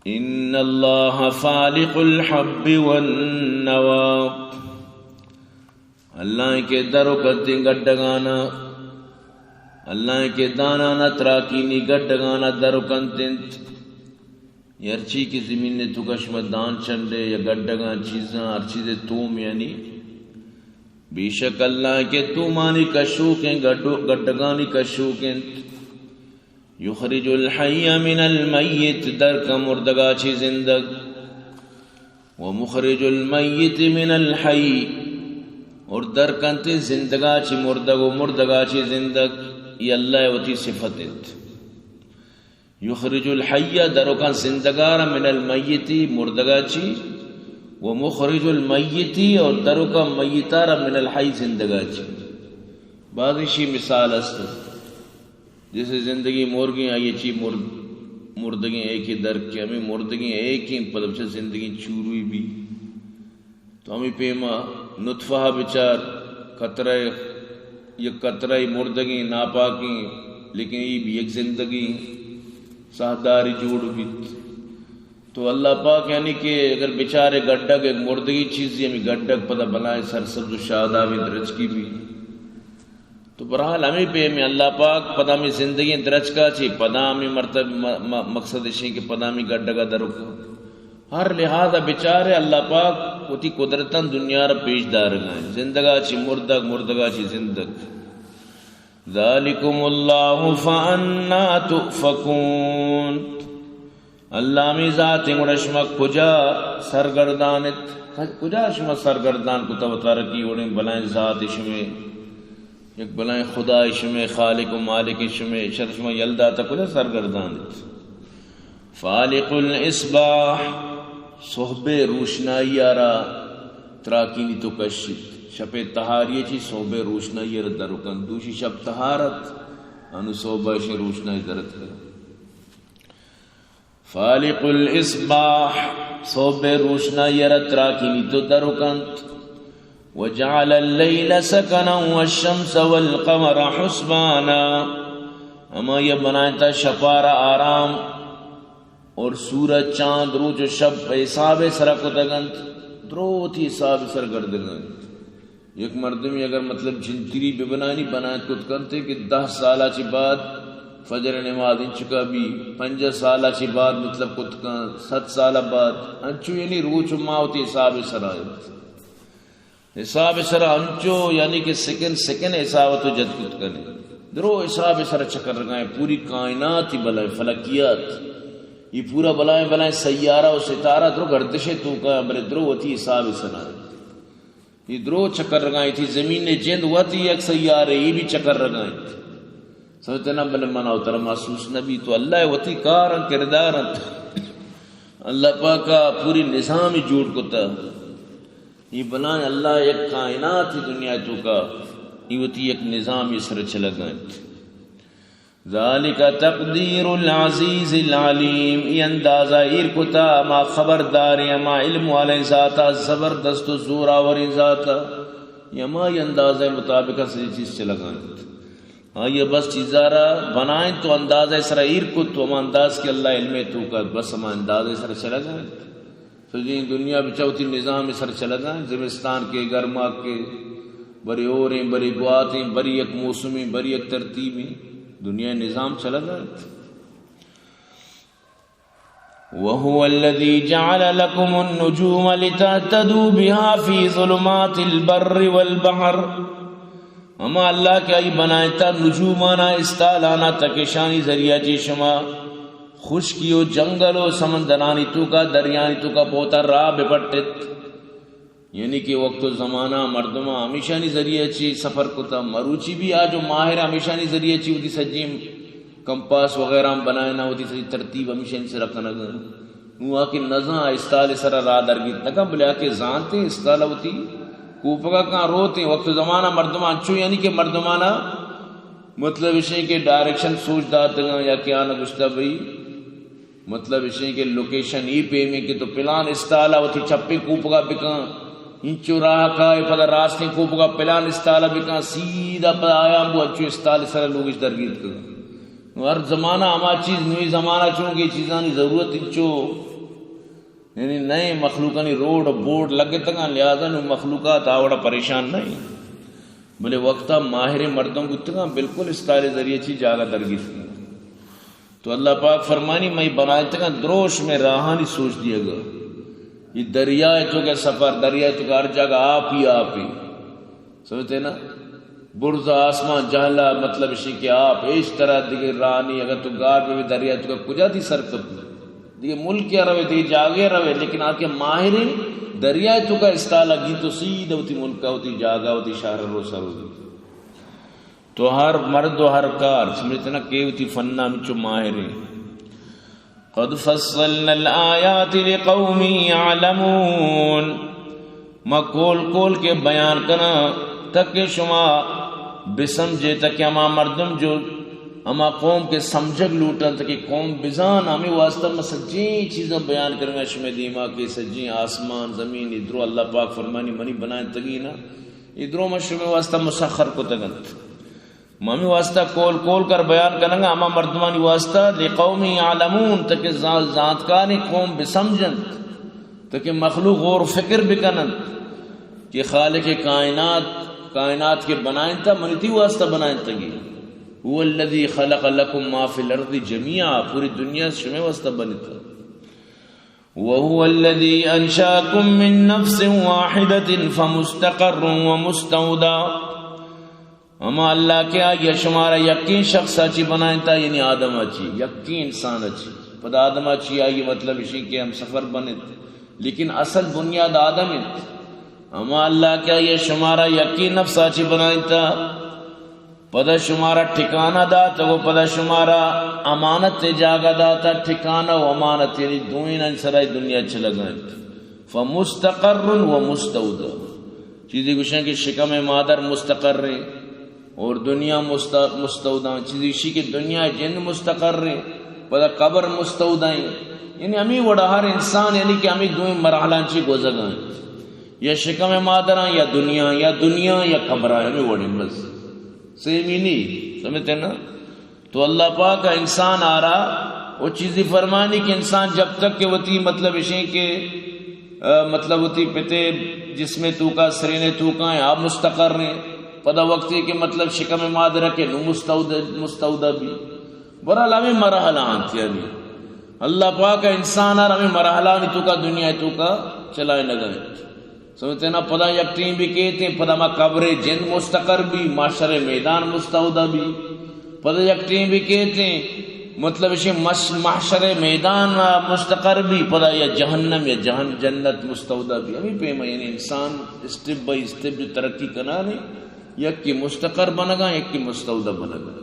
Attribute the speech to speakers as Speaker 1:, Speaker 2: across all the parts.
Speaker 1: ان اللہ فالق الحب والنوى اللہ کے درو کتے گڈگانا اللہ کے دانا نتراکینی گڈگانا درو کنتنت یرچی کی زمین نے تو کشمدان چنڈے یا گڈگان چیزاں ہر چیزیں توم یعنی بے شک اللہ کے تومانی کشوکیں گڈگانی کشوکیں یخرج الحی من المیت در کا مردگا چی زندگ ومخرج المیت من الحی اور در کنتے زندگا چی مردگ و مردگا چی زندگ یہ اللہ وتی صفتت یخرج الحی درو کا زندگار من المیتی مردگا چی ومخرج المیتی اور درو کا میتار من الحی زندگا چی بعضی مثال است جیسے زندگی مرگی آئی چی مردگی ایک ہی در کی ہمیں مردگی ایک ہی پدب سے زندگی چوروی بھی تو ہمیں پیما نطفہ بچار قطرہ یہ قطرہ مردگی ناپاکی لیکن یہ بھی ایک زندگی سہداری جوڑ بھی تو اللہ پاک یعنی کہ اگر بیچارے گڈگ ایک مردگی چیز ہمیں گڈگ پتہ بنائے سرسبز و شادابی درج کی بھی تو برحال ہمیں پہ میں اللہ پاک پدا میں زندگی درج کا چی پدا میں مقصد شئی کہ پدا میں گڈگا درکا ہر لحاظہ بیچارے اللہ پاک ہوتی قدرتاً دنیا را پیش دار گئے زندگا چی مردگ مردگا چی زندگ ذالکم اللہ فانا تؤفکون اللہ میں ذات رشمک کجا سرگردانت کجا شما سرگردان کو توتارکی اوڑیں بلائیں ذات شما یک بلائیں خدا شما خالق و مالک شما شما یلدا تا کجا سرگردانت فالق الاصباح صحب روشنائی آرا تراکینی تو کشید شب تہاریہ چی صحب روشنائی آرا درکن دوشی شب تہارت انو صحبہ شی روشنائی درت کر فالق الاصباح صحب روشنائی آرا تراکینی تو درکن وجعل اللیل سکنا والشمس والقمر حسبانا اما یہ بنائتا شپارا آرام اور سورج چاند روز و شب حساب سرکو تگنت دروتی حساب سر گردگنت یک مردمی اگر مطلب جنتری بے بنانی بنایت کت کنتے کہ 10 سالہ چی بعد فجر نماز ان چکا بھی 5 سالہ چی بعد مطلب کت کن 7 سالہ بعد انچو یعنی روچ و ماوتی حساب سر آئیت حساب سر انچو یعنی کہ سکن حسابتو جد کت کنے درو حساب سر چکر رگائیں پوری کائنات ہی بلائیں فلکیات یہ پورا بلائیں سیارہ و ستارہ درو گردشے تو کا بلے درو وتی حساب سر یہ درو چکر رگائیں تھی زمین نے جند وتی ایک سیارے یہ بھی چکر رگائیں سمجھتے نا بلے منع اتر محسوس نبی تو اللہ وتی کارن کردارن اللہ پاکا پوری نظام جوڑ کتا یہ بلائیں اللہ ایک کائنات ہی دنیا تو کا یہ وتی ایک نظام یہ سر چلا گئیں ذالک تقدیر العزیز العلیم یہ اندازہ ایر کتا ما خبرداری ما علم والے ذاتا زبردست و زوراوری ذاتا یہ ما یہ اندازہ مطابقہ سے چیز چلا گئیں ہاں یہ بس چیزارا بنائیں تو اندازہ سر ایر کت تو ہم انداز کے اللہ علم تو کا بس ہم اندازہ سر چلا گئیں تو جی دنیا بچاوتی نظام سر چلا گئیں زمستان کے گرما کے بڑی اوریں بڑی گواتیں بڑی ایک موسمی بڑی ایک ترتیبیں دنیا نظام چلا گئے وَهُوَ الَّذِي جَعَلَ لَكُمُ النُّجُومَ لِتَهْتَدُوا بِهَا فِي ظُلُمَاتِ الْبَرِّ وَالْبَحْرِ اما اللہ کے ای بنائتا نجومانا استالانا تکشانی ذریعہ جی شما خشکی و جنگل و سمندرانی تو کا دریانی تو کا پوتا راہ بپٹت یعنی کہ وقت و زمانہ مردمہ ہمیشانی ذریعہ چی سفر کتا مروچی بھی آجو ماہر ہمیشانی ذریعہ چی ہوتی سجیم کمپاس وغیرہ بنائے نہ ہوتی سجی ترتیب ہمیشانی سے رکھنا گا وہ آکے نظام استال سر را درگیت نکا بلے آکے زانتے استال ہوتی کوپگا کہاں روتے وقت و زمانہ مردمہ انچو یعنی کہ مردمانہ مطلب اسے کہ ڈائریکشن سوچ داتا گا یا کیا نہ گشتا بھئی مطلب اسے کہ لوکیشن ای پے میں کہ تو پلان استالا ہوتی چھپے کوپگا بکاں انچو راہ کائے پدا راستے کو پگا پلان استالا بکا سیدھا پدا آیا ہم انچو استال سر لوگ اس درگیت کر ہر زمانہ ہما چیز نوی زمانہ چونکہ چیزانی ضرورت انچو یعنی نئے مخلوقانی روڈ بورڈ لگے تگا لہذا نو مخلوقات آوڑا پریشان نہیں بلے وقتا ماہر مردوں کو تگا بالکل اس تارے ذریعے چی جاگا درگیس کی تو اللہ پاک فرمانی میں بنائے تگا دروش میں راہانی سوچ دیا گا یہ دریائے تو کے سفر دریائے تو کا ہر جگہ آپ ہی سمجھتے نا برز آسمان جہلا مطلب اسی کہ آپ اس طرح دیکھے رانی اگر تو گار پہ بھی دریائے تو کا کجا تھی سرکب دیکھے ملک کیا روے تھی جاگے روے لیکن آکے ماہرین دریائے تو کا استعالا گی تو سیدھ ہوتی ملکہ ہوتی جاگا ہوتی شہر رو سر ہوتی تو ہر مرد و ہر کار سمجھتے نا کہ ہوتی فنہ مچو ماہرین قد فصلنا الآیات لقوم یعلمون ما کول کے بیان کرنا تک شما بسمجھے تک اما مردم جو اما قوم کے سمجھگ لوٹا تک قوم بزان ہمیں واسطہ میں سجین چیزیں بیان کرنا شمی دیما کے سجین آسمان زمین ادھرو اللہ پاک فرمانی منی بنائیں تگی نا ادھرو میں شمی واسطہ مسخر کو تگنت مامی واسطہ کول کر بیان کرنا اما مردمانی واسطہ لقوم یعلمون تک ذاتکانی قوم بسمجھن تک مخلوق غور فکر بکنن کہ خالق کائنات کے بنائیں تا منیتی واسطہ بنائیں تگی هو الذی خلق لکم ما فی الارض جميعا پوری دنیا شمی واسطہ بنیتا وهو الذی انشاکم من نفس واحدت فمستقر ومستودع اما اللہ کیا یہ شمارا یقین شخص اچھی بنائیں تا یعنی آدم اچھی یقین انسان اچھی پدا آدم اچھی آئی مطلب اسی کہ ہم سفر بنے لیکن اصل بنیاد آدم ہے اما اللہ کیا یہ شمارا یقین نفس اچھی بنائیں تا پدا شمارا ٹھکانہ داتا وہ پدا شمارا امانت جاگا داتا ٹھکانہ و امانت یعنی دوئین انسرائی دنیا چلا گئے فمستقر و مستودع چیزی گوشن کی شکم مادر مستقر رہے اور دنیا مستودع چیزی اسی کی دنیا جن مستقر رہے پدا قبر مستودع یعنی ہمیں وڑا ہر انسان یعنی کہ ہمیں دوئین مرحلان چی گوزہ گئے یا شکم مادران یا دنیا یا قبران ہمیں وڑیں بس سیمی نہیں سمجھتے نا تو اللہ پاک کا انسان آ رہا وہ چیزی فرمانی کہ انسان جب تک کہ وتی مطلب اسی کے مطلب وتی پتے جس میں تو کا سرینے تو کا ہے آپ مستقر رہے پدا وقتی کہ مطلب شکم مادرہ کے نو مستودع بھی برحال ہمیں مرحلہ آنتی ابھی اللہ پاک کا انسان آ رہا ہمیں مرحلہ نہیں تو کا دنیا تو کا چلائے لگائے سمجھتے نا پدا یک ٹیم بھی کہتے ہیں پدا ما قبر جن مستقر بھی معاشر میدان مستودع بھی پدا یک ٹیم بھی کہتے ہیں مطلب اسی معاشر میدان مستقر بھی پدا یا جہنم یا جنت مستودع بھی ابھی پیما یعنی انسان اسٹیپ بائی اسٹیپ جو ترقی کرنا نہیں یک کی مستقر بنگا یک کی مستودع بنگا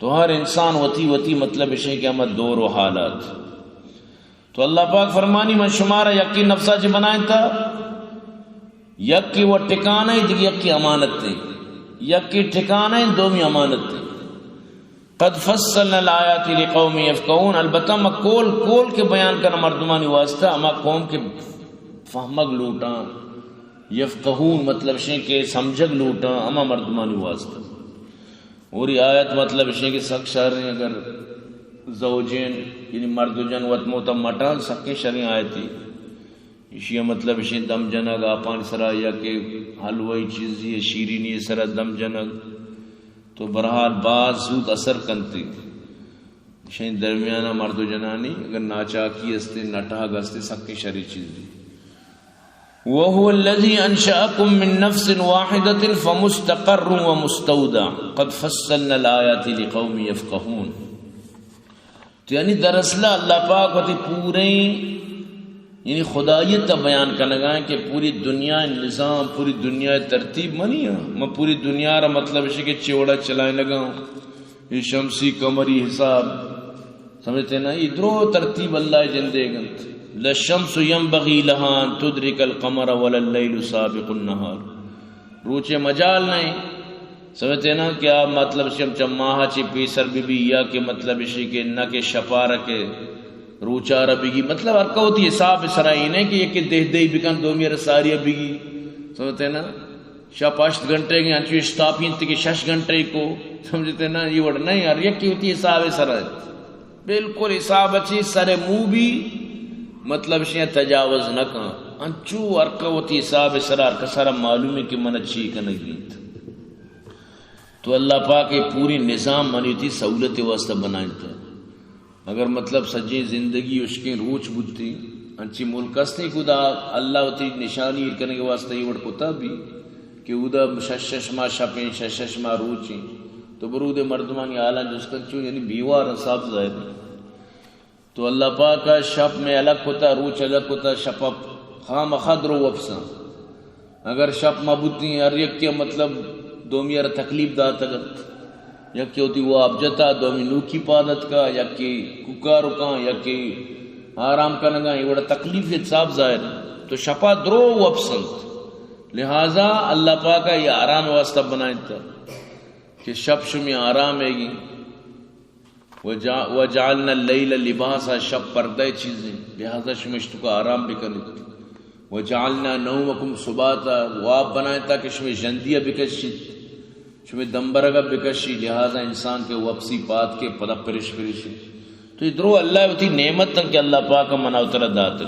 Speaker 1: تو ہر انسان وتی مطلب اسی کہ ہمیں دور و حالات تو اللہ پاک فرمانی من شمارا یکی نفسہ جی بنائیں تھا یک کی وہ ٹھکانا ہے یک کی امانت تھی یک کی ٹھکانا ہے دومی امانت تھی قد فصلنا الآیات لقوم یفقہون البتہ میں کول کے بیان کرنا مردمانی واسطہ اما قوم کے فہمگ لوٹا یفقہون مطلب شے کہ سمجھگ لوٹا اما مردمانی واسطہ اور یہ آیت مطلب شے کہ سک شرعیں اگر زوجین یعنی مرد و جن وط موتا مٹان سکے شرعیں آیتی اسی مطلب اسی دم جنگ آپان سرا یا کہ حلوئی چیزی ہے شیرینی سرا دم جنگ تو برحال بعض زود اثر کنتی اسی درمیانہ مرد و جنانی اگر ناچاکی استے نٹاگ استے سکے شری چیزی وَهُوَ الَّذِي أَنشَأَكُم مِّن نَّفْسٍ وَاحِدَةٍ فَمُسْتَقَرٌّ وَمُسْتَوْدَعٌ قَدْ فَصَّلْنَا الْآيَاتِ لِقَوْمٍ يَفْقَهُونَ تو یعنی دراصل اللہ پاک ہوتی پورے یعنی خدایت کا بیان کرنا گا کہ پوری دنیا نظام پوری دنیا ترتیب منی ہے میں پوری دنیا را مطلب ہے کہ چوڑا چلائے لگا ہوں یہ شمسی قمری حساب سمجھتے نا ادھرو ترتیب اللہ جن دے گا لَلشَّمْسُ يَنْبَغِي لَهَا أَن تُدْرِكَ الْقَمَرَ وَلَا اللَّيْلُ سَابِقُ النَّهَارِ روچے مجال نہیں سمجھتے نا کیا مطلب چماہا چی پیسر بی یا کہ مطلب اسی کے نہ کہ شپارہ کے روچا ربیگی مطلب ارکا ہوتی ہے حساب سرائی نہیں کہ یہ کہ دہ بکن دو میرا ساری بگی سمجھتے نا شاہ 5 گھنٹے کے انچو اسٹاپین تھی کہ 6 گھنٹے کو سمجھتے نا یہ وڑ نہیں یار یہ کی ہوتی ہے حساب سرائی بالکل حساب اچھی سر منہ بھی مطلب شیئ تجاوز نہ کن انچو ارکوتی حساب سرار کسارا معلوم ہے کہ من اچھی کنگیت تو اللہ پاک پوری نظام منی تھی سہولت واسطہ بنائیں تھا اگر مطلب سجی زندگی اس کے روچ بجتی انچی ملک استی خدا اللہ تی نشانی کرنے کے واسطے یہ وڑ کتا بھی کہ ادا ششما شپیں ششما روچیں تو برود مردمانی آلان جس کا چون یعنی بیوار صاحب ظاہر تو اللہ پاک کا شپ میں الگ ہوتا روچ الگ ہوتا شپ خام خدر و افسان اگر شپ مبوتی ہر یک کے مطلب دومی ار تکلیف دا تگت یک کی ہوتی وہ ابجتا دومی نوکی پادت کا یک کی ککارو کا یک کی آرام کرنگا یہ بڑا تکلیف صاحب ظاہر تو شپا درو و افسنت لہذا اللہ پاک کا یہ آرام واسطہ بنائیں تھا کہ شب شمی آرام ہے گی وجعلنا اللیل لباسا شب پردہ چیزیں لہذا شمشتو کا آرام بھی کرنے وجعلنا نومکم سباتا واب بنائیں تھا کہ شمی جندیہ بکشی شمی دمبرگا بکشی لہذا انسان کے وپسی پات کے پدا پرش پرشی تو یہ درو اللہ ہوتی نعمت تک کہ اللہ پاک کا منع اترہ داتا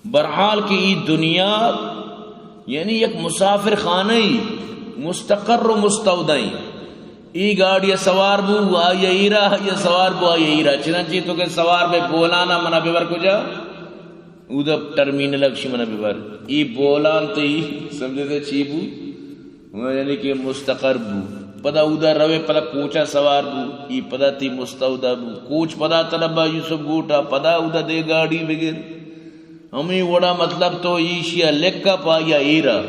Speaker 1: برحال کی یہ دنیا یعنی یک مسافر خانہ ہی مستقر و مستودعی ای گاڑی سوار بو آئی ایرا یا سوار بو آئی ایرا چنانچہ تو کہ سوار بے بولانا منع بیور کو جا اودا ٹرمینل اکشی منع بیور ای بولان تو ای سمجھتے چی بو یعنی کہ مستقر بو پدا اودا روے پدا کوچا سوار بو ای پدا تی مستودع بو کوچ پدا طلبا یوسف گوٹا پدا اودا دے گاڑی بگر ہمیں وڑا مطلب تو ایشیا لکا پا یا ایرا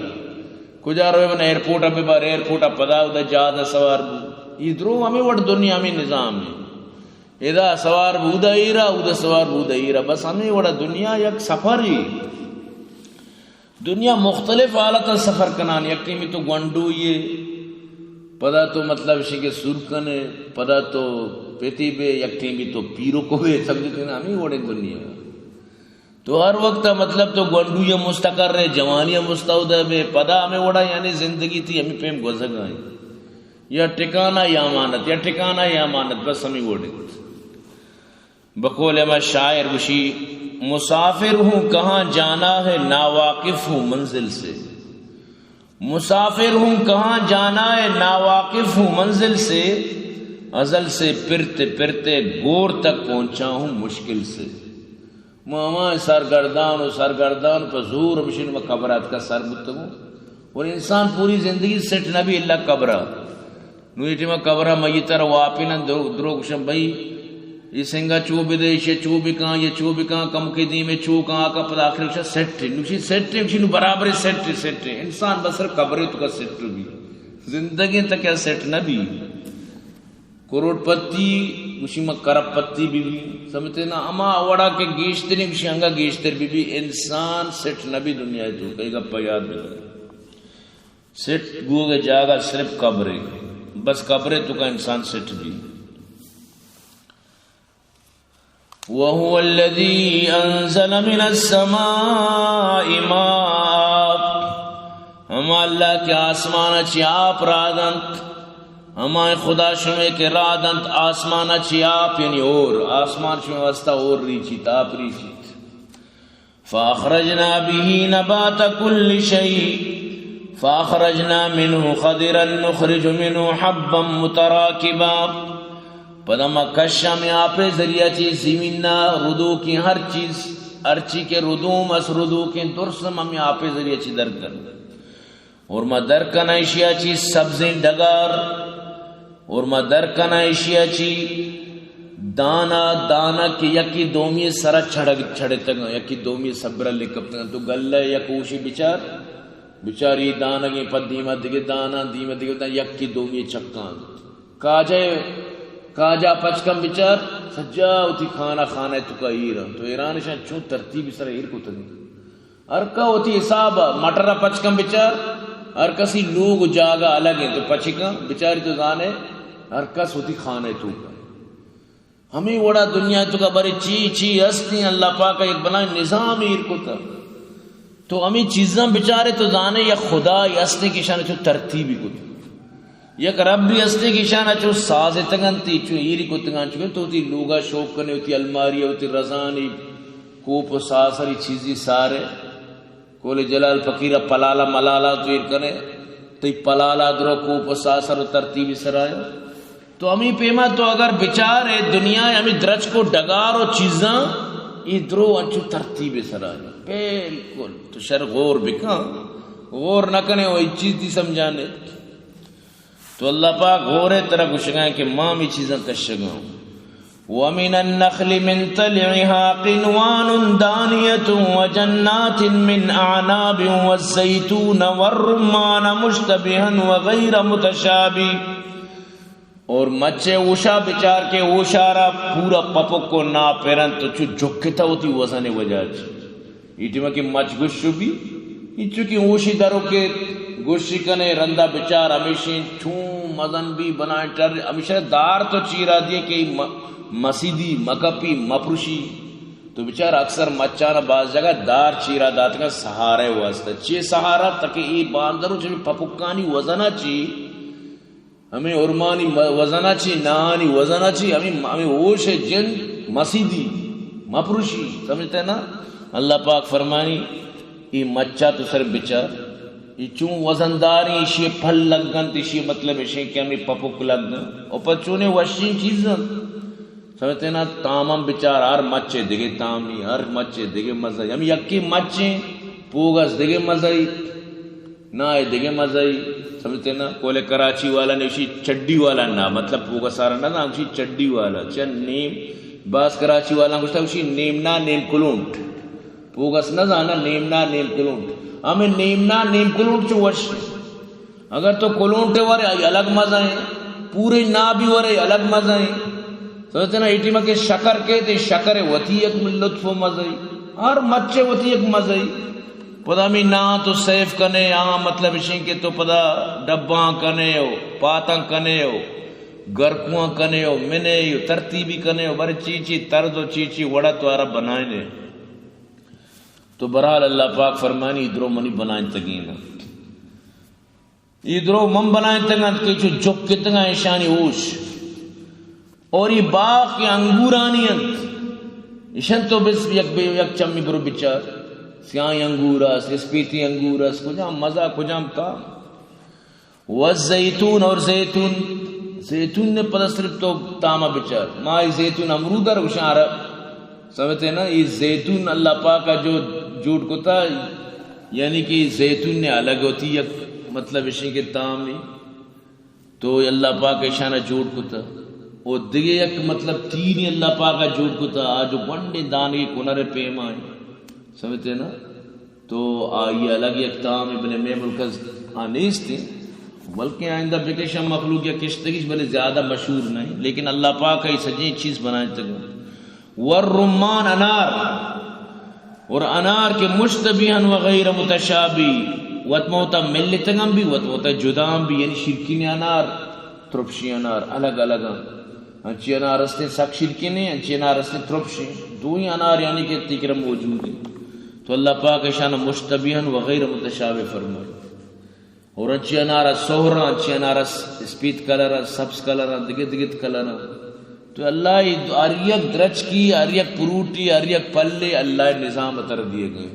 Speaker 1: کجا روے من ایرپورٹا پہ بار ایرپورٹا پدا اودا جادا سوار بو ادرو ہمیں وڑ دنیا میں نظام ہے ادا سوار بو دا ایرا اودا سوار بو دا ایرا بس ہمیں وڑا دنیا یک سفر ہی دنیا مختلف حالتا سفر کنان یکی میں تو گونڈو یہ پدا تو مطلب شکے سرکنے پدا تو پیتی بے یکی میں تو پیرو کو بے سمجھتے ہیں ہمیں وڑے دنیا تو ہر وقت مطلب تو گونڈو یہ مستقر رہے جوانی مستودع بے پدا ہمیں وڑا یعنی زندگی تھی ہمیں پیم گزر گئیں یا ٹکانا یا امانت یا ٹکانا یا امانت بس ہمیں وڑے بقول میں شاعر گوشی مسافر ہوں کہاں جانا ہے ناواقف ہوں منزل سے مسافر ہوں کہاں جانا ہے ناواقف ہوں منزل سے ازل سے پرتے پرتے گور تک پہنچا ہوں مشکل سے ماما سرگردان پر زور مشین میں قبرات کا سر بتگو اور انسان پوری زندگی سٹ نبی اللہ قبرہ نویٹی میں قبرہ میتر واپینا دروگشم بھئی یہ سنگا چوبی دے یہ چوبی کان یہ چوبی کان کم کے دی میں چو کان آقا پدا آخر وشا سیٹ نوشی سیٹ نوشی نو برابر سیٹ انسان بسر قبرے تو کا سیٹ بھی زندگی تک کیا سیٹ نہ بھی کروڑ پتی نوشی میں کرپ پتی بھی سمجھتے نا اما وڑا کے گیشتے نہیں نوشی ہنگا گیشتے بھی انسان سیٹ نہ بھی دنیا تو کئی گا پیاد بھی سیٹ گو گے جاگا صرف قبرے بس قبرے تو کا انسان سیٹ بھی وَهُوَ الَّذِي أَنزَلَ مِنَ السَّمَاءِ مَاءً ہما اللہ کے آسمانہ چی آپ رادنت ہمائے خدا شمے کے رادنت آسمانہ چی آپ یعنی اور آسمان شمے واسطہ اور ریچیت آپ ریچیت فَأَخْرَجْنَا بِهِ نَبَاتَ كُلِّ شَيْءٍ فَأَخْرَجْنَا مِنْهُ خَضِرًا نُخْرِجُ مِنْهُ حَبًّا مُتَرَاكِبًا پدما کشا میں آپ ذریعہ چیز زمینہ ردو کی ہر چیز ارچی کے ردوم اس ردو کے درسم ہمیں آپ ذریعہ چیز در کر اور ما در کنا اشیاء چیز سبزیں ڈگار اور ما در کنا اشیاء چیز دانا کی یکی دومی سرا چھڑے تگا یکی دومی سبرہ لکپ تگا تو گلہ یکوشی بچاری دانا کی پا دیمہ دیگے دانا یکی دومی چکان کاجا پچکم بچار سجا ہوتی کھانا تو کا ایران تو ایران شاہ چون ترتیب اس طرح ایر کو تنی ارکا ہوتی حسابہ مٹرہ پچکم بچار ارکسی لوگ جاگا الگ ہیں تو پچکم بچاری تو زانے ارکس ہوتی کھانے تو کا ہمیں وڑا دنیا تو کا بڑے چی ہستی اللہ پاک کا ایک بنائے نظام ایر کو تا تو ہمیں چیزاں بچارے تو زانے یا خدا یا ہستی کی شانے تو ترتیبی کو تا یک ربی ہستی کی شانہ چو ساز تگن تی چو ایری کو تگن چکے تو تی لوگا شوق کرنے ہوتی الماری ہوتی رزانی کوپ ساسری چیزی سارے کولی جلال فقیرہ پلالا ملالا تو کنے تی پلالا درو کوپ ساسر و ترتیبی سرائے تو ہمیں پیما تو اگر بچارے دنیا ہمیں درج کو ڈگار و چیزاں ای درو انچو ترتیبی سرائے بالکل تو شر غور بکا غور نہ کنے وہ چیز دی سمجھانے تو اللہ پاک غورے طرح کشگائیں کہ ماں میں چیزاں کشگاں وَمِنَ النَّخْلِ مِن طَلْعِهَا قِنْوَانٌ دَانِيَةٌ وَجَنَّاتٍ مِّنْ أَعْنَابٍ وَالزَّيْتُونَ وَالرُّمَّانَ مُشْتَبِهًا وَغَيْرَ مُتَشَابِهٍ اور مچے اوشا بچار کے اوشارا پورا پپک کو نا پیرن تو چو جھکتا ہوتی وزن وجہ ایٹی میں کہ مچ گشو بھی چونکہ اوشی درو کے گوشی کنے رندہ بچار ہمیشہ چھون مزن بھی بنائیں ٹر ہمیشہ دار تو چیرا دیے کہ مسیدی مکپی مپروشی تو بچار اکثر مچانا بعض جگہ دار چیرا دات کا سہارے واسطہ چی سہارا تک ای باندرو چی پپکانی وزنا چی ہمیں ارمانی وزنا چی نانی وزنا چی ہمیں اوش جن مسیدی مپروشی سمجھتے ہیں نا اللہ پاک فرمانی ای مچا تو سر بچار یہ چون وزنداری اشی پھل لگن تیشی مطلب اشی کہ ہمیں پپک لگن اور پر چونے وشی چیزاں سمجھتے نا تامم بچار ہر مچے دیگے تامی ہر مچے دیگے مزائی ہم یکی مچے پوگس دیگے مزائی نائے دیگے مزائی سمجھتے نا کولے کراچی والا نے اشی چڈی والا نا مطلب پوگس آرہ نا اشی چڈی والا چن نیم باس کراچی والا کچھتا اشی نیمنا نیم کلونٹ پوگس نہ زانا نیمنا نیم کلونٹ ہمیں نیمنا نیم کلونٹ چو وش اگر تو کلونٹ ورے الگ مزہ ہیں پورے نا بھی ورے الگ مزہ ہیں سمجھتے نا ایٹی میں کہ شکر کے تے شکر وطی ایک لطف و مزہی ہر مچے وطی ایک مزہی پدا میں نا تو سیف کنے آن مطلب اشیں کہ تو پدا ڈباں کنے ہو پاتاں کنے ہو گرکواں کنے ہو منے ہو ترتیبی کنے ہو بڑے چیچی ترد و چیچی وڑا تو عرب بنائیں دے تو برحال اللہ پاک فرمانی ادرو منی بنائیں تگین ادرو من بنائیں تگین کہ جو جب کتنا ایشانی اوش اور یہ باغ کے انگورانی انت اشن تو بس یک چمی برو بچار سیائی انگوراس اسپیتی انگوراس کجام مزہ کجام کام والزیتون اور زیتون نے پتہ صرف تو تاما بچار مائی زیتون امرودر کشان عرب سمجھتے ہیں نا یہ زیتون اللہ پاک کا جو جوٹ کو تھا یعنی کہ زیتون نے الگ ہوتی یک مطلب اشی کے تام نہیں تو اللہ پاک کا اشانہ جوٹ کو تھا اور دیگے یک مطلب تین اللہ پاک کا جوٹ کو تھا آج بنڈے دانے کنر پیما ہے سمجھتے ہیں نا تو یہ الگ یک تام ابن میں ملکز آنیس تھے بلکہ آئندہ بکشم مخلوق یا کشتگیش بلے زیادہ مشہور نہیں لیکن اللہ پاک کا یہ سجیں چیز بنائے تک والرمان انار اور انار کے مشتبیہن وغیر متشابی وطموتا ملتنگم بھی وطموتا جدام بھی یعنی شرکین انار ترپشی انار الگ الگ انچی انار رستے سک شرکین ہیں انچی انار رستے ترپشی دوئی انار یعنی کہ تکرم موجود ہے تو اللہ پاک شان مشتبیہن وغیر متشابی فرمائے اور انچی انار سہرہ انچی انار اسپیت کلرہ سبز کلرہ دگت کلرہ تو اللہ اریک درچ کی اریک پروٹی اریک پلے اللہ نظام اتر دیے گئے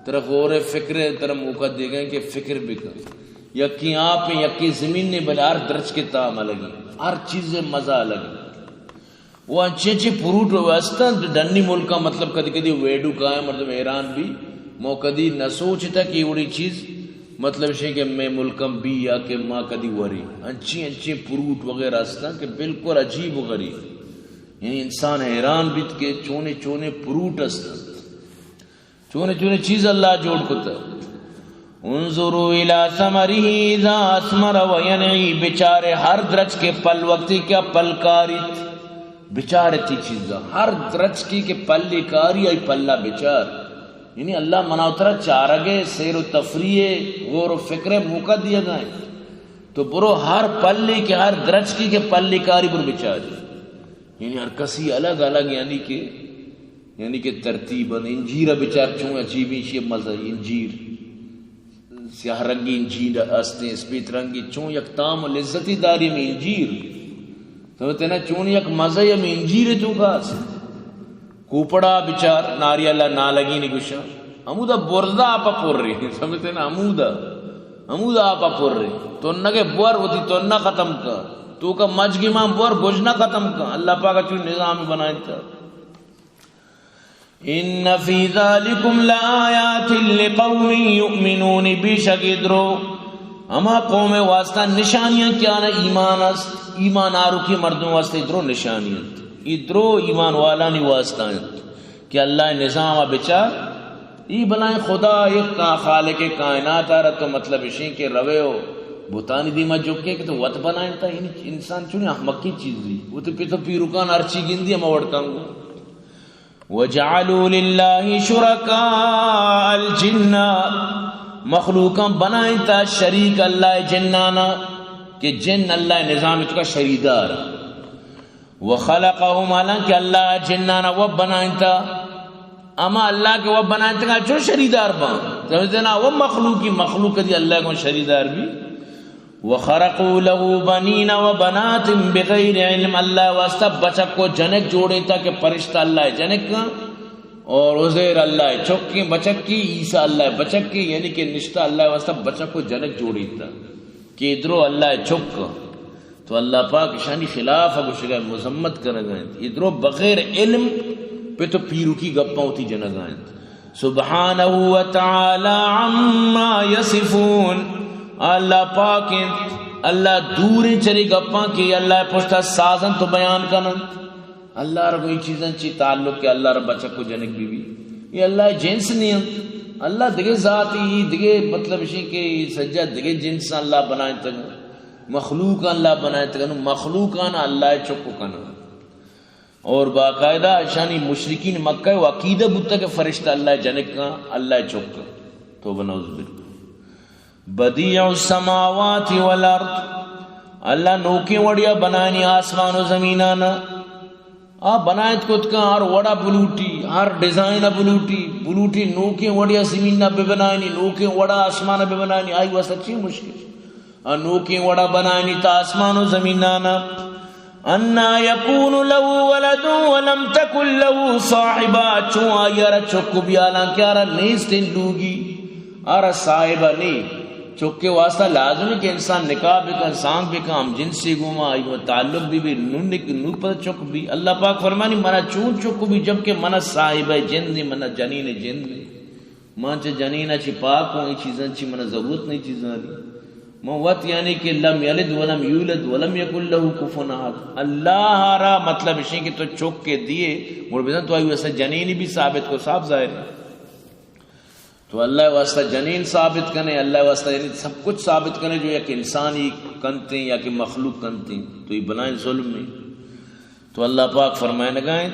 Speaker 1: طرف غور فکر طرف موقع دیے گئے کہ فکر بھی کر یکی آپ میں یکی زمین نے بلے ہر درچ کے تام الگی ہر چیز مزہ الگی وہ اچھے اچھے پروٹ واسطہ ڈنی ملکہ مطلب کدی کدی ویڈو کا ہے مطلب ایران بھی موقع دی نہ سوچتا کہ وڑی چیز مطلب ہے کہ میں ملکم بھی یا کہ ماں کدی وری اچھی پروٹ وغیرہ استا کہ بالکل عجیب و غریب یعنی انسان حیران بیت کے چونے چونے پروٹ استا چونے چونے چیز اللہ جوڑ کتا انظروا الى ثمره اذا اثمر وینعی بیچارے ہر درج کے پل وقتی کیا پلکاریت بیچارے تی چیزا ہر درج کی کہ پلی کاری ای پلا بیچار یعنی اللہ مناوترہ چارگے سیر و تفریح غور و فکر موقع دیا گئے تو برو ہر پلی کے ہر درج کی کہ پلی کاری برو بیچاری یعنی ہر کسی الگ الگ یعنی کہ ترتیباً انجیرہ بیچار چون عجیبی شیئے مزہ انجیر سیاہ رنگی انجیر استے سپیت رنگی چون یک تام و لذتی داری میں انجیر سمجھتے نا چون یک مزہ میں انجیر تو خاص کوپڑا بچار ناری اللہ نہ لگی نہیں گشا امودا برزا آپا پور رہی سمجھتے نا امودا آپا پور رہی تو نہ کہ بور ہوتی تو نہ ختم کا تو کا مجھ گی ماں بور بجنا ختم کا اللہ پاک چون نظام بنائے تھا ان فی ذالکم لآیات لقوم یؤمنون بیشک ادرو اما قوم واسطہ نشانیاں کیا نا ایمان است ایمان آرو کی مردوں واسطہ ادرو نشانیاں ادرو ایمان والا نہیں واسطہ کہ اللہ نظام بچار ای بلائیں خدا ایک خالق کائنات آ رہا تو مطلب اسی کے روے ہو بھوتانی دیما جوکے کہ تو وط بنائیں تا انسان چونی احمق کی چیز دی وہ تو پیتو پیروکان ارچی گندی ہم وڑکاں گو وَجَعَلُوا لِلَّهِ شُرَكَاءَ الْجِنَّ مخلوقاں بنائیں تا شریک اللہ جنانا کہ جن اللہ نظام تو کا شریدار وَخَلَقَهُمْ حالانکہ اللہ جنانا وہ بنائیں تا اما اللہ کے وہ بنائیں تا جو شریدار بان سمجھتے نا وہ مخلوق دی اللہ کو شریدار بھی وَخَرَقُوا لَهُ بَنِينَ وَبَنَاتٍ بِغَيْرِ عِلْمٍ اللہ واسطہ بچک کو جنک جوڑے تا کہ پرشتہ اللہ جنک کا اور عزیر اللہ چوکی بچک کی عیسیٰ اللہ بچک کی یعنی کہ نشتہ اللہ واسطہ بچک کو جنک جوڑی تا کہ ادرو اللہ چک تو اللہ پاک شانی خلاف ابو شگاہ مذمت کر گئے ادرو بغیر علم پہ تو پیرو کی گپاں ہوتی جنگ گئے سبحانہ وتعالی عما یصفون اللہ پاک اللہ دور چلی گپاں کی اللہ پوچھتا سازن تو بیان کرن اللہ رب کوئی چیزیں چی تعلق کہ اللہ رب بچہ کو جنک بھی یہ اللہ جنس نہیں اللہ دگے ذاتی دگے مطلب اسی کہ سجا دگے جنس اللہ بنائے تک مخلوق اللہ بنائے تک مخلوقان اللہ چکو کنا اور باقاعدہ شانی مشرکین مکہ و عقیدہ بودتا کہ فرشتہ اللہ جنک کا اللہ چک تو بناؤز بالکل بدیع السماوات والارض اللہ نوکی وڑیا بنانی آسمان و زمینانا بنایت کت کا ہر وڑا بلوٹی ہر ڈیزائن بلوٹی نوکی وڑیا زمینہ بے بنانی نوکی وڑا آسمان بے بنانی آئی وہ سچی مشکل نوکی وڑا بنانی تا آسمان و زمینانا انا یکون لہو ولد ولم تکن لہو صاحبہ چون آئی چکو بیالا کیا رہا نیستن لوگی آرہ صاحبہ نہیں چکے واسطہ لازم ہے کہ انسان نکاح بکا انسان بکا ہم جنسی گوما آئی وہ تعلق بھی نو پتہ چک بھی اللہ پاک فرمانی منا چون چک بھی جبکہ منا صاحب جن دی منا جنین جن دی مان چا جنین چی پاک ہوں ای چیزیں چی منا ضرورت نہیں چیزیں دی موت یعنی کہ لم یلد ولم یولد ولم یکن لہو کفن احد اللہ را مطلب اسی کہ تو چک کے دیے مر بیزن تو آئی ویسا جنینی بھی ثابت کو صاحب ظاہر ہے تو اللہ واسطہ جنین ثابت کرنے اللہ واسطہ یعنی سب کچھ ثابت کرنے جو یا کہ انسانی کنتے ہیں یا کہ مخلوق کنتے ہیں تو یہ بنائیں ظلم نہیں تو اللہ پاک فرمائے نگائیں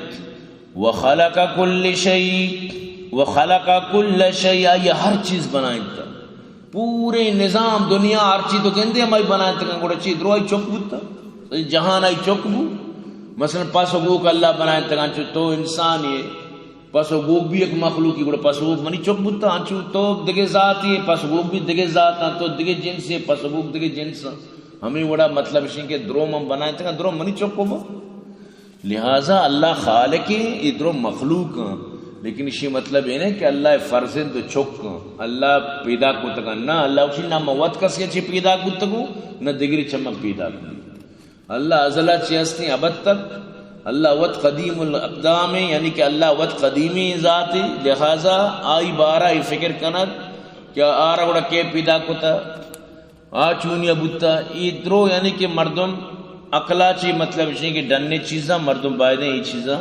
Speaker 1: وَخَلَقَ كُلِّ شَيْءٍ وَخَلَقَ كُلَّ شَيْءٍ یہ ہر چیز بنائیں تا پورے نظام دنیا ہر چیز تو کہندے ہمائی بنائیں تا گوڑا چیز درو آئی چک بوتا جہان آئی چک بو مثلا پاسو گوک اللہ بنائیں تا تو انسان یہ پسو گوگ بھی ایک مخلوقی گوڑا پسو گوگ منی چک بوتا ہنچو تو دگے ذاتی ہے پسو گوگ بھی دگے ذات ہیں تو دگے جنس ہے پسو گوگ دگے جنس ہیں ہمیں وڑا مطلب اسی کہ دروم ہم بنائیں تھے دروم منی چک کو لہٰذا اللہ خالق ہے یہ دروم مخلوق ہیں لیکن اسی مطلب یہ نہیں کہ اللہ فرزند تو چک اللہ پیدا کو تکا نہ اللہ اسی نہ موت کسی اچھی پیدا کو تکو نہ دگری چمک پیدا کو اللہ ازلہ چیستی ابد تک اللہ وط قدیم الاقدام یعنی کہ اللہ وط قدیمی ذات لہذا آئی بارہ ہی فکر کنت کیا آرہ گوڑا کے پیدا کتا چونیا بوتا ادرو یعنی کہ مردم اقلا چی مطلب اسی کہ ڈننے چیزاں مردم بائدیں یہ چیزاں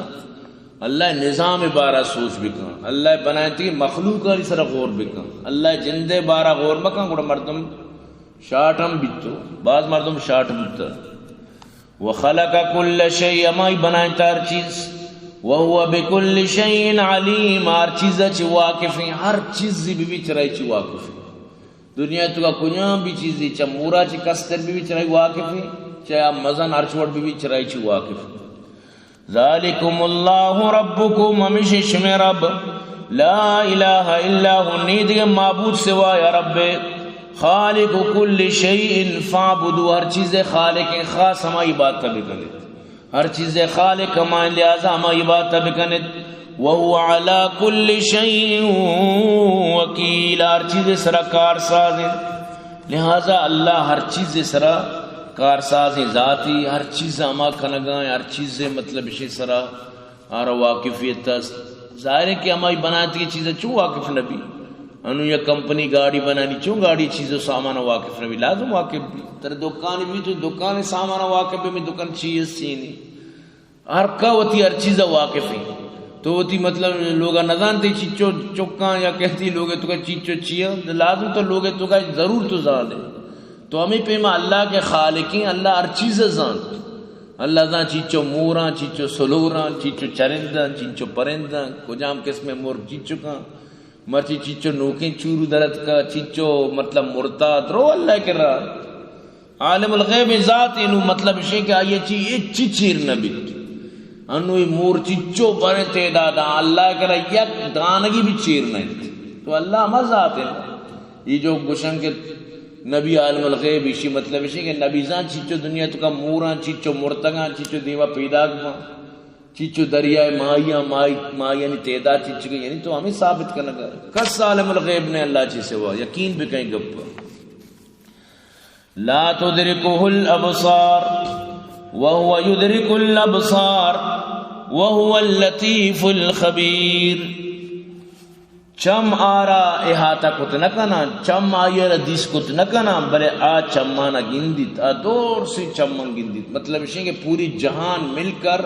Speaker 1: اللہ نظام بارہ سوچ بکن اللہ بنائے تھی مخلوق علی سر غور بکن اللہ جندے بارہ غور بکن گوڑا مردم شاٹم بیتو بعض مردم شاٹ بیتا وخلق كل شيء ما بنائے ہر چیز وهو بكل شيء عليم ہر چیز چ واقف ہے ہر چیز بھی چرائی چ واقف ہے دنیا تو کا کنیا بھی چیز چ مورا چ کستر بھی چرائی واقف ہے چا مزن ہر چھوڑ بھی چرائی چ واقف ہے ذالکم اللہ ربکم ہمیشہ شم رب لا الہ الا هو نید معبود سوا یا رب خالق کل شیء فاعبدوا ہر چیز خالق خاص ہم عبادت بکنت ہر چیز خالق ہم لہذا ہم عبادت بکنت وهو على كل شيء وكيل، ہر چیز سرا کار ساز ہے، لہذا اللہ ہر چیز سرا کار ساز ذاتی، ہر چیز اما کنگاں، ہر چیز مطلب اسی سرا اور واقفیت ظاہر ہے کہ ہماری بناتی کی چیزیں چوں واقف نبی انو یا کمپنی گاڑی بنانی چوں گاڑی چیزوں سامان واقف نبی لازم واقف بھی تر دکان بھی تو دکان سامان واقف بھی میں دکان چیز سینی ہر کا ہوتی ہر چیز واقف ہے تو ہوتی مطلب لوگ نہ جانتے چیچو چوکاں یا کہتی لوگ تو کا چیچو چیا لازم تو لوگ تو کا ضرور تو جان ہے تو ہمیں پیما اللہ کے خالقیں اللہ ہر چیز جانتے اللہ دا چیچو موراں چیچو سلوراں چیچو چرنداں چیچو پرنداں کجام قسم مور چیچو کا مرچی چیچو نوکیں چورو درد کا چیچو مطلب مرتاد رو اللہ کے راہ عالم الغیب ذات انو مطلب شے کہ آئیے چی چیر نبی انوی مور چیچو پر تعداد اللہ کے راہ یک دانگی بھی چیر نہیں تو اللہ ہمیں ذات ہے یہ جو گشن کے نبی عالم الغیب اسی مطلب اسی کہ نبی زان چیچو دنیا تو کا موران چیچو مرتگاں چیچو دیوا پیدا کما چیچو دریائے مائیاں مائی یعنی تعداد چیچو کی یعنی تو ہمیں ثابت کرنا گا کس عالم الغیب نے اللہ چیز سے ہوا یقین بھی کہیں گپ لا تدرکہ الابصار وهو يدرك الابصار وهو اللطیف الخبیر چم آرا احاطہ کت نکنا چم آئیر حدیث کت نکنا بلے آ چمانا گندیت آ دور سے چمان گندیت مطلب اس کہ پوری جہان مل کر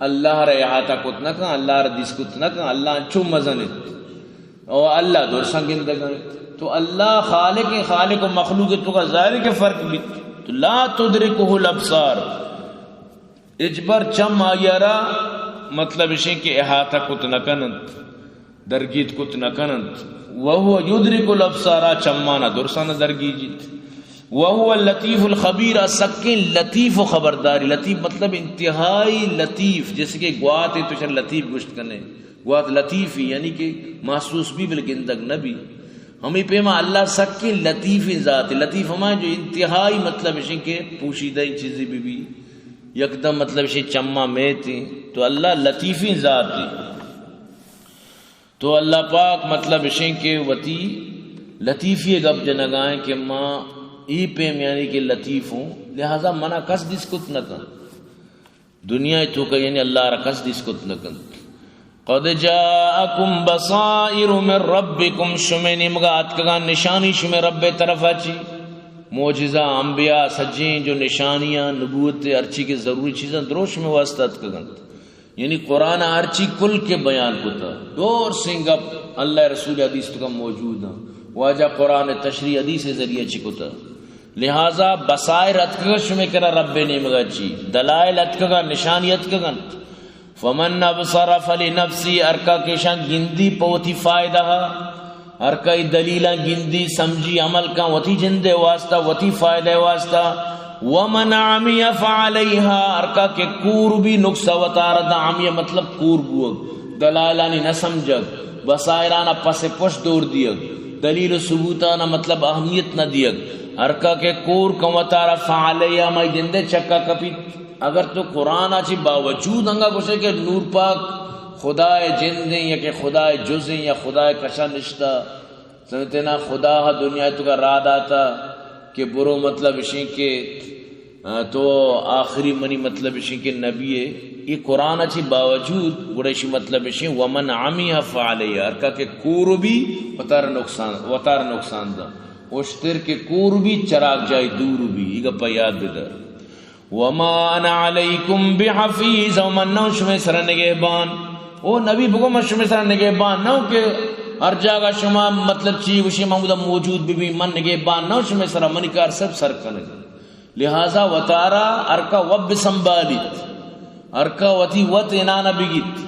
Speaker 1: اللہ را احاطہ کت نکنا اللہ را حدیث کت نکنا اللہ چو مزنت اور اللہ دور سنگند گنت تو اللہ خالق و مخلوق تو کا ظاہر کے فرق بھی تو لا تدرکہ الابصار اجبر چم آئیرا مطلب اس کہ احاطہ کت نکنت درگیت کت نکنت وہو یدرک الابصار چمانا درسانا درگیجت وہو اللطیف الخبیر سکین لطیف و خبرداری لطیف مطلب انتہائی لطیف جیسے کہ گوات ہے تو شر لطیف گشت کرنے گوات لطیف ہی یعنی کہ محسوس بھی بلگندگ نبی ہمیں پیما اللہ سکین لطیف ذات لطیف ہمیں جو انتہائی مطلب اس کہ پوشیدہ چیزیں بھی یکدم مطلب اسے چمہ میں تھی تو اللہ لطیفی ذات تھی تو اللہ پاک مطلب اسے کہ وتی لطیفی گب جنگائیں کہ ماں ای پیم یعنی کہ لطیف ہوں لہذا منع کس دس کت نکن دنیا تو کہ یعنی اللہ را کس دس کت نکن قد جاءکم بصائر من ربکم شمی نمگات کگان نشانی شمی رب طرف اچھی معجزہ انبیاء سجین جو نشانیاں نبوت ارچی کے ضروری چیزیں دروش میں واسطات کگنت یعنی قرآن ارچی کل کے بیان کتا دور سنگپ اللہ رسول حدیث تو کا موجود ہے واجہ قرآن تشریح حدیث ذریعہ چکتا لہذا بصائر اتکگش میں کرا رب نعمگا چی دلائل اتکگا نشانی اتکگنت فمن ابصر فلنفسی ارکا کشان گندی پوتی فائدہ ارکائی دلیلہ گندی سمجھی عمل کا وتی جندے واسطہ وتی فائدہ واسطہ ومن عمی فعلیہا ارکا کے کور بھی نقصہ وطارد عمی مطلب کور بوگ دلائلانی نہ سمجھگ بصائرانہ پس پش دور دیگ دلیل و ثبوتانہ مطلب اہمیت نہ دیگ ارکا کے کور کا وطارہ فعلیہا مائی جندے چکا کپی اگر تو قرآن آچی باوجود انگا کچھ کہ نور پاک خدای جندیں یا کہ خدای جزیں یا خدای کشا نشتہ سمجھتے نا خدا دنیا تو کا راد آتا کہ برو مطلب اشیں کہ تو آخری منی مطلب اشیں کہ نبی ہے یہ قرآن اچھی باوجود گڑیشی مطلب اشیں ومن عمیہ فعلیہ ارکا کہ کور بھی وطار نقصان دا اشتر کے کور بھی چراغ جائے دور بھی یہ گپا یاد بدر وما انا علیکم بحفیظ ومن نوش میں سر نگہبان او نبی بگو میں شما سر نگہبان نو کہ ہر جگہ شما مطلب چی وشی محمودہ موجود بھی من نگہبان نو شما سر منکار سب سر کنگ لہذا وطارا ارکا وب سنبالیت ارکا وطی وط انانا بگیت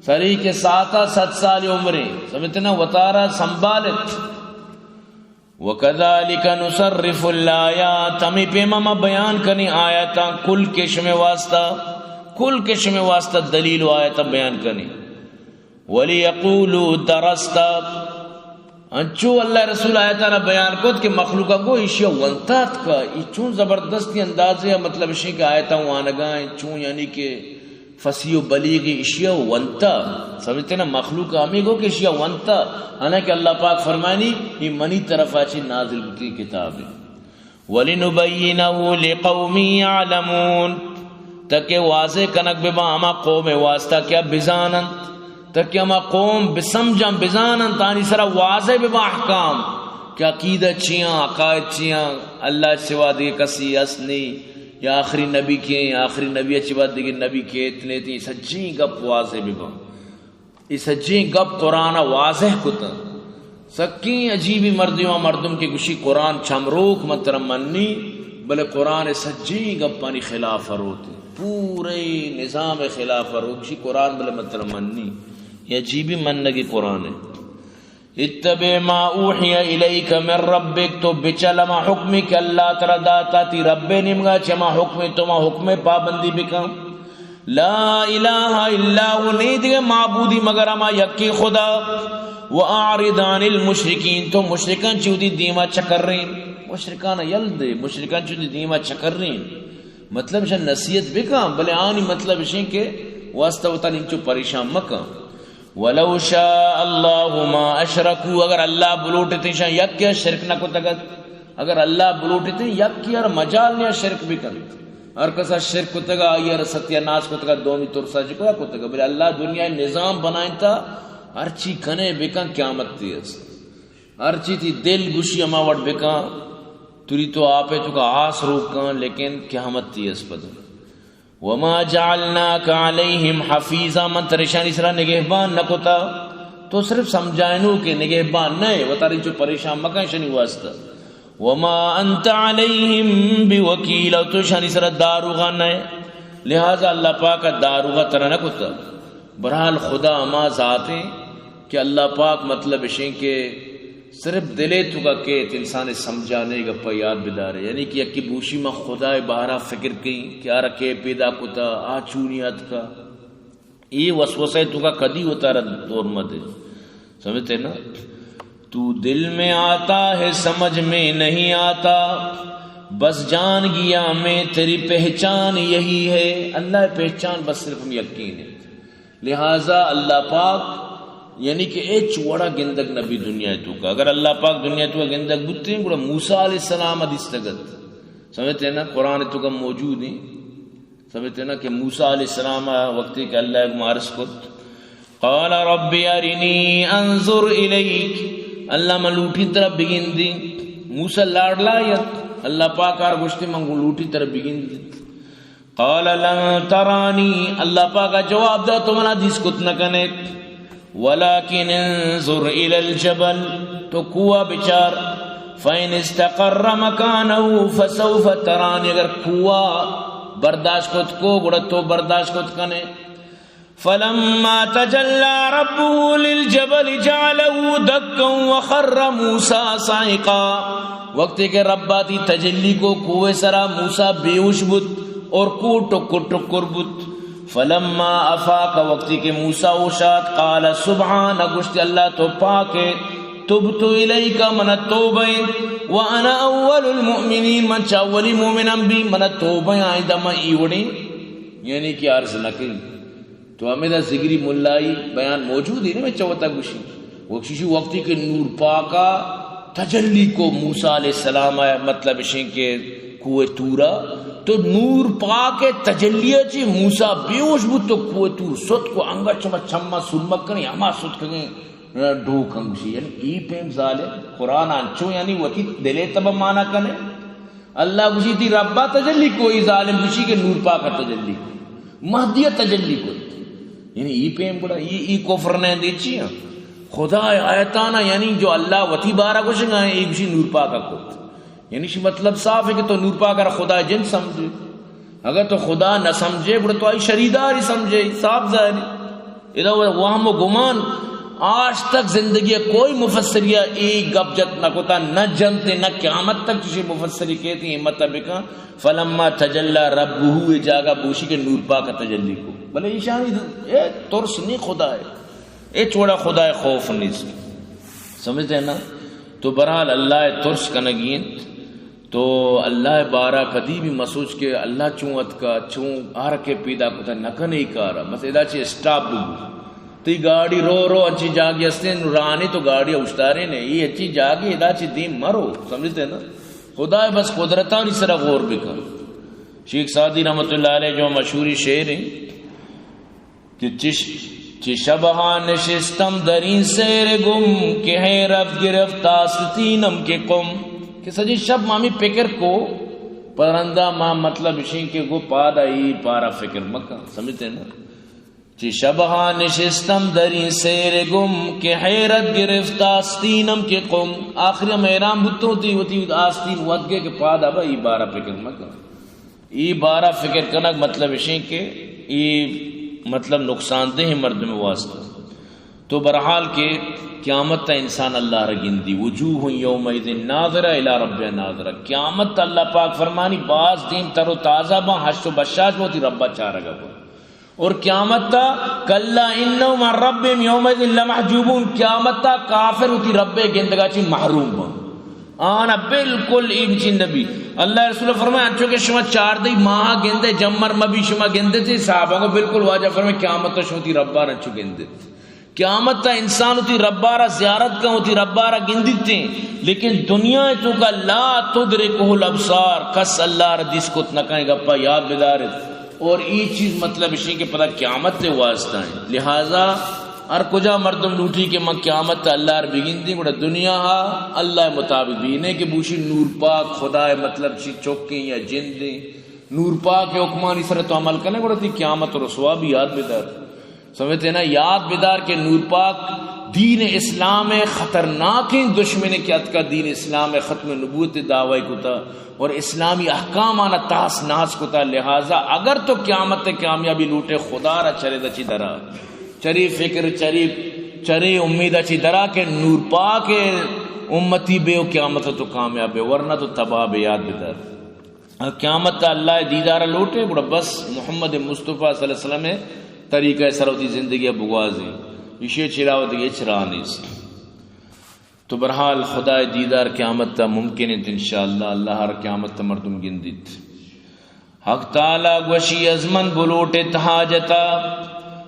Speaker 1: سری کے 7 سال عمریں سمجھتنا وطارا سنبالت وَكَذَلِكَ نُصَرِّفُ الْآيَاتِ ہمیں پیمہ بیان کرنی آیاتاں کل کشم واسطہ دلیل و آیتاں بیان کرنی وَلِيَقُولُوا دَرَسْتَ انچو اللہ رسول آیتاں بیان کت کہ مخلوقہ کو اشیاء ونتات کا چون زبردستی اندازے مطلب اشیاء کہ آیتاں وانگائیں چون یعنی کہ فصیح و بلیغ اشیاء ونتا، سمجھتے نا مخلوق امیگو کہ اشیاء ونتا، حالانکہ اللہ پاک فرمانی یہ منی طرف آچی نازل بتی کتاب ہے. وَلِنُبَيِّنَهُ لِقَوْمٍ يَعْلَمُونَ تاکہ واضح کنک ببا ہما قوم واسطہ کیا بزانند، تاکہ ہما قوم بسمجھا بزانند تانی سرا واضح ببا احکام کہ عقیدہ چیاں عقائد چیاں اللہ سوا دیگے کسی اصلی یا آخری نبی کے، آخری نبی اچھی بات دیگے نبی کے اتنے تھی سجیں گپ واضح ببا، اس سجیں گپ قرآن واضح کتا سکیں عجیبی مردیوں مردم کے گوشی قرآن چمروک مترم منی بلے قرآن سجیں گپانی خلاف روتے پورے نظام خلاف روکشی قرآن بلے مترم منی، یہ عجیبی منگی قرآن ہے. اتبع ما اوحی الیک من ربک تو بچل ما حکمی کہ اللہ تعالی داتا تی رب نمگا چما حکمی تو ما حکم پابندی بکم. لا الہ الا ہو نہیں دیگے معبودی مگر اما یکی خدا. وَأَعْرِضْ عَنِ الْمُشْرِكِينَ تو مشرکان چودی دیما چکر رین، مشرکان یلد مشرکان چودی دیما چکر رین مطلب شاہ نصیحت بکام بلے آنی مطلب شاہ کہ واسطہ وطا نیمچو پریشان مکام. وَلَوْ شَاءَ اللَّهُ مَا أَشْرَكُوا اگر اللہ بلوٹتے شاہ یک کیا شرک نہ کو تگت، اگر اللہ بلوٹتے یک کیا مجال نیا شرک بھی کرتے ہر کسا شرک کو تگا یا ستیہ ناس کو تگا دومی ترسا جکویا کو تگا بلے اللہ دنیا نظام بنائیں تا ہر چی کنے بکن قیامت تی اس ہر چی تی دل گوشی اما وٹ بکن توری تو آپے تو کا آس روکن لیکن قیامت تی اس پدر. وما جعلناک علیہم حفیظا من تریشانی سرا نگہبان نکوتا تو صرف سمجھائنو کہ نگہبان نئے و تاری جو پریشان مکن شنی واسطہ. وما انت علیہم بوکیل تو شانی سرا داروغا نئے لہذا اللہ پاک داروغا ترہ نکوتا. برحال خدا اما ذاتیں کہ اللہ پاک مطلب اشیں کہ صرف دلے تو کا کہ انسان سمجھانے گا پا یاد بدارے یعنی کہ یکی بوشی میں خدا بہرا فکر کہیں کہ آرہ کے پیدا کتا آچونیت کا یہ وسوسہ تو کا کدی ہوتا رہا دور مدے سمجھتے نا. تو دل میں آتا ہے سمجھ میں نہیں آتا بس جان گیا میں تیری پہچان یہی ہے. اللہ پہچان بس صرف ہم یقین ہے لہٰذا اللہ پاک یعنی کہ اے چوڑا گندگ نبی دنیا تو کا اگر اللہ پاک دنیا تو کا گندگ بودتے ہیں گوڑا موسیٰ علیہ السلام دستگت سمجھتے ہیں نا قرآن تو کا موجود ہیں سمجھتے ہیں نا کہ موسیٰ علیہ السلام وقتی کہ اللہ ایک معرض کت قال رب ارنی انظر الیک اللہ ملوٹی طرف بگن دی موسیٰ لاڑ لائیت اللہ پاک آر گوشتی منگو لوٹی طرف بگن دی. قال لن ترانی اللہ پاک جواب دا تو منا دیس کت نکنے ولكن انظر الى الجبل تو کوا بچار فإن استقر مكانه فسوف ترانی اگر کوا برداشت کت کو گڑا تو برداشت کت کنے. فلما تجلى ربه للجبل جعله دكا وخر موسى صاعقا وقت کے رب آتی تجلی کو کوے سرا موسیٰ بیوش بود اور کو ٹکر ٹکر بود. فلما افاق وقتی کے موسیٰ اوشاد قال سبحان گشت اللہ تو پاکے تبت الیک من توبین وانا اول المؤمنین من چاولی مومنم بھی من توبین آئندہ میں ایوڑی یعنی کہ عرض نکل تو ہمیں دا ذکری ملائی بیان موجود ہی نہیں میں چوتا گوشی وقتی وقتی کے نور پاکا تجلی کو موسیٰ علیہ السلام آیا مطلب اشیں کہ کوئے تورا تو نور پاک تجلیہ چی موسیٰ بیوش بود تو کوئے تور ست کو انگا چما چما سرمک کنی اما ست کنی ڈھوک انگشی یعنی ای پیم ظالم قرآن آنچو یعنی وقتی دلے تب مانا کنے اللہ گوشی تھی ربا تجلی کوئی ظالم گوشی کے نور پاک تجلی کو مہدیہ تجلی کو یعنی ای پیم بڑا ای کفر نے دی چی خدا آیتانا یعنی جو اللہ وطی بارا گوشنگا ہے ای گوشی نور پاکا کو یعنی مطلب صاف ہے کہ تو نور پاک اگر خدا جن سمجھے اگر تو خدا نہ سمجھے بڑا تو آئی شریداری سمجھے صاف ظاہری ادھا وہم و گمان آج تک زندگی کوئی مفسریہ ایک گب جت نہ کوتا نہ جنتے نہ قیامت تک کسی مفسری کہتی ہیں مطابقہ فلما تجلی ربہ جاگا بوشی کے نور پاک تجلی کو بلے ایشانی اے ترس نہیں خدا ہے اے چھوڑا خدا ہے خوف نہیں سمجھتے ہیں نا. تو برحال اللہ ترس کا نگین تو اللہ بارہ کدی بھی مسوچ کے اللہ چونت کا چون آر کے پیدا کتا نکن ہی کارا بس ادا چے اسٹاپ بگو تی گاڑی رو رو اچھی جاگی ہستے رانی تو گاڑی اشتارے نے یہ اچھی جاگی ادا چے دیم مرو سمجھتے نا خدا ہے بس قدرتاں نہیں سرا غور بکن. شیخ سعدی رحمت اللہ علیہ جو مشہوری شعر ہیں کہ چی شبہا نشستم درین سیر گم کہ حیرت گرفت آستینم کے قم کہ سجی شب مامی فکر کو پرندہ ماں مطلب اشین کے گو پادائی پارا فکر مکہ سمجھتے نا. چی شبہا نشستم درین سیر گم کہ حیرت گرفت آستینم کے قم آخری میرام بتوں تی ہوتی آستین ود گئے کہ پادا با ای بارا فکر مکہ ای بارا فکر کنک مطلب اشین کے ای مطلب نقصان دہ مرد میں واسطہ. تو برحال کے قیامت تا انسان اللہ رگندی وجوہ یومئذ ناظرہ الی رب ناظرہ قیامت تا اللہ پاک فرمانی باز دین تر و تازہ با حشت و بشاش بہتی ربا چارگا با اور قیامت تا کلا انہم عن ربہم یومئذ لمحجوبون قیامت تا کافر ہوتی رب گندگا چی محروم با آنا بالکل ایمچی نبی اللہ رسول فرمائے انچو کہ شما چار دی ماہا گندے جمر مبی شما گندے تھے صحابہ کو بالکل واجہ فرمائے قیامت تا شما تی ربارا انچو گندے تھے قیامت تا انسان ہوتی ربارا زیارت کا ہوتی ربارا گندی تھے لیکن دنیا تو کا لا تدرکہ الابصار کس اللہ ردیس کو تنکائیں گا پا یاد بدارت اور یہ چیز مطلب اسی کے پتہ قیامت تے واسطہ ہیں لہذا ہر کجا مردم لوٹی کہ میں قیامت اللہ رب گندی گوڑا دنیا ہا اللہ مطابق بینے کے بوشی نور پاک خدا مطلب چی چوکیں یا جندیں نور پاک حکمانی سر تو عمل کرنے گوڑا تھی قیامت اور رسوا بھی یاد بدار سمجھتے نا یاد بدار کے نور پاک دین اسلام خطرناک دشمن کے ات کا دین اسلام ختم نبوت دعوی کو تھا اور اسلامی احکام آنا تاس ناس کو تھا لہذا اگر تو قیامت کامیابی لوٹے خدا را چرے دچی درا چری فکر چری امید اچھی درا کے نور پاک امتی بے قیامت تو کامیاب ہے ورنہ تو تباہ بے یاد بدر قیامت اللہ دیدار لوٹے بڑا بس محمد مصطفیٰ صلی اللہ علیہ وسلم طریقہ سروتی زندگی بگوازی یہ چراوت یہ چرانی تو برحال خدا دیدار قیامت تا ممکن ہے انشاءاللہ اللہ ہر قیامت تا مردم گندیت حق تعالی گوشی ازمن بلوٹت حاجتا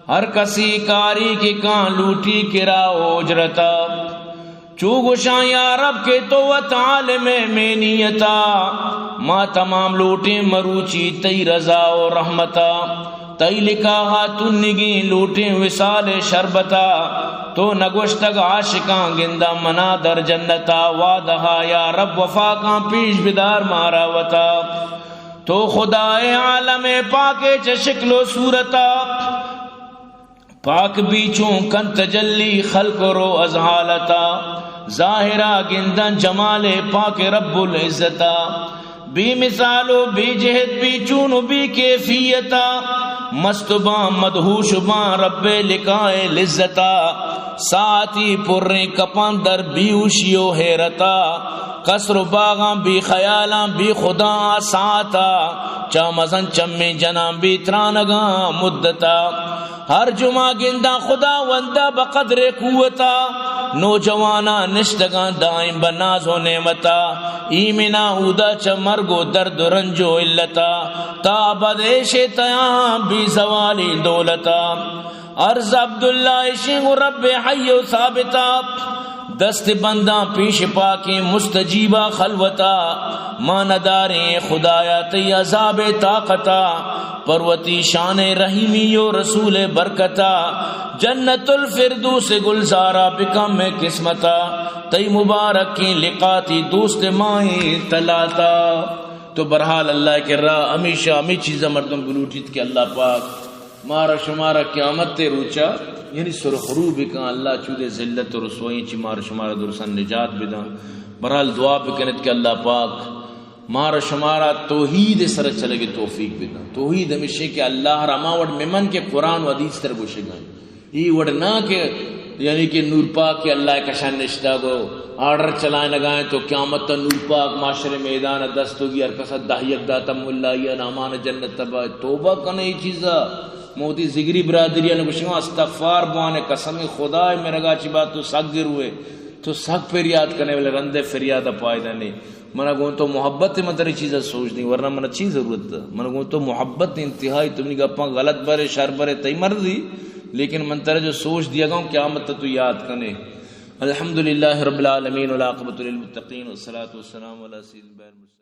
Speaker 1: ہر کسی کاری کی کان لوٹی کرا اجرتا چو گشاں یا رب کے تو عالم میں نیتا ما تمام لوٹے مروچی تی رضا و رحمتا تی لکھا ہاتھ نگی لوٹے وصال شربتا تو نگوشتگ عاشقاں گندہ منا در جنتا وعدہا یا رب وفا کان پیش بدار مارا وتا تو خدائے عالم پاکے چ شکل و صورتا پاک بیچوں کن تجلی خلق رو از حالتا ظاہرہ گندن جمال پاک رب العزتا بی مثالو بی جہد بی چونو بی کیفیتا مستباں مدہوش باں رب لکائے لذتا ساتی پریں کپان در بیوشیو حیرتا قصر و باغاں بی خیالاں بی خدا ساتا چامزن چمی جناں بی ترانگاں مدتا ہر جمعہ گندہ خدا وندہ بقدر قوتا نوجوانا نشتگاں دائم بناز و نعمتا ایمنا اودا چا مرگو درد رنجو علتا تا بدیش تیاں بی زوالی دولتا عرض عبداللہ عشق رب حی و ثابتا دست بنداں پیش پاکی مستجیبہ خلوتا مانداریں خدایا تی عذاب طاقتا پروتی شان رحیمی و رسول برکتا جنت الفردوس گلزارا بکم میں قسمتا تی مبارک کی لقاتی دوست مائی تلاتا. تو برحال اللہ کے راہ ہمیشہ ہمیں چیزیں مردم گلوٹیت کہ اللہ پاک مارا شمارا قیامت تے روچا یعنی سرخرو بکا اللہ چودے ذلت و رسوئی چی مارا شمارا درسن نجات بدا. برحال دعا بکنت کہ اللہ پاک مارا شمارا توحید سر چلے گے توفیق بدا. توحید ہمیشہ کہ اللہ رما وڈ ممن کے قرآن و حدیث تر گوشے گئے یہ وڈ نہ کہ یعنی کہ نور پاک کے اللہ کا شان نشتہ گو آرڈر چلائیں لگائیں تو قیامت تا نور پاک معاشر میدان دست ہوگی ارکسد دہیت داتم اللہ نامان جنت تبا. توبہ کنے یہ چیزا موتی زگری برادریہ نے کچھ استغفار بوانے قسم خدا ہے میرا گا چی بات تو سگر ہوئے تو سخت فریاد کرنے والے رندے فریاد پائدہ نہیں منہ گون تو محبت میں تری چیزیں سوچ دی ورنہ منہ چیز ضرورت ہے منہ گون تو محبت انتہائی تم نے گپاں غلط برے شر برے تی مرضی لیکن من ترے جو سوچ دیا گا قیامت تو یاد کرنے. الحمدللہ رب العالمین والعاقبۃ للمتقین والصلاۃ والسلام علی سیدنا